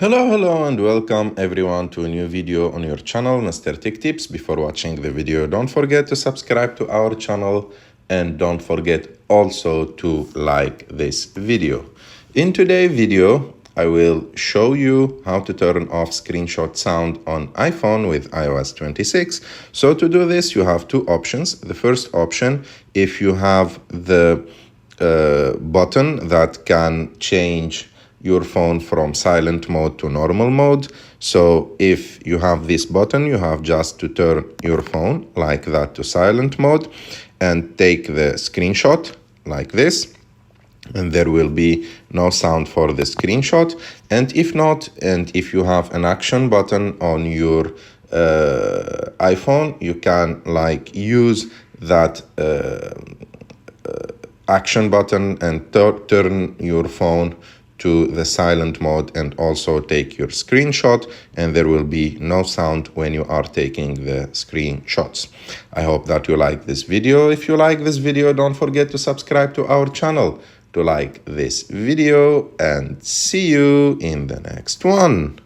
Hello and welcome everyone to a new video on your channel, Mr. Tech Tips. Before watching the video, don't forget to subscribe to our channel and don't forget also to like this video. In today's video, I will show you how to turn off screenshot sound on iPhone with iOS 26. So to do this, you have two options. The first option, if you have the button that can change your phone from silent mode to normal mode. So if you have this button, you have just to turn your phone like that to silent mode and take the screenshot like this, and there will be no sound for the screenshot. And if not, and if you have an action button on your iPhone, you can use that action button and turn your phone to the silent mode and also take your screenshot, and there will be no sound when you are taking the screenshots. I hope that you like this video. If you like this video, don't forget to subscribe to our channel to like this video, and see you in the next one.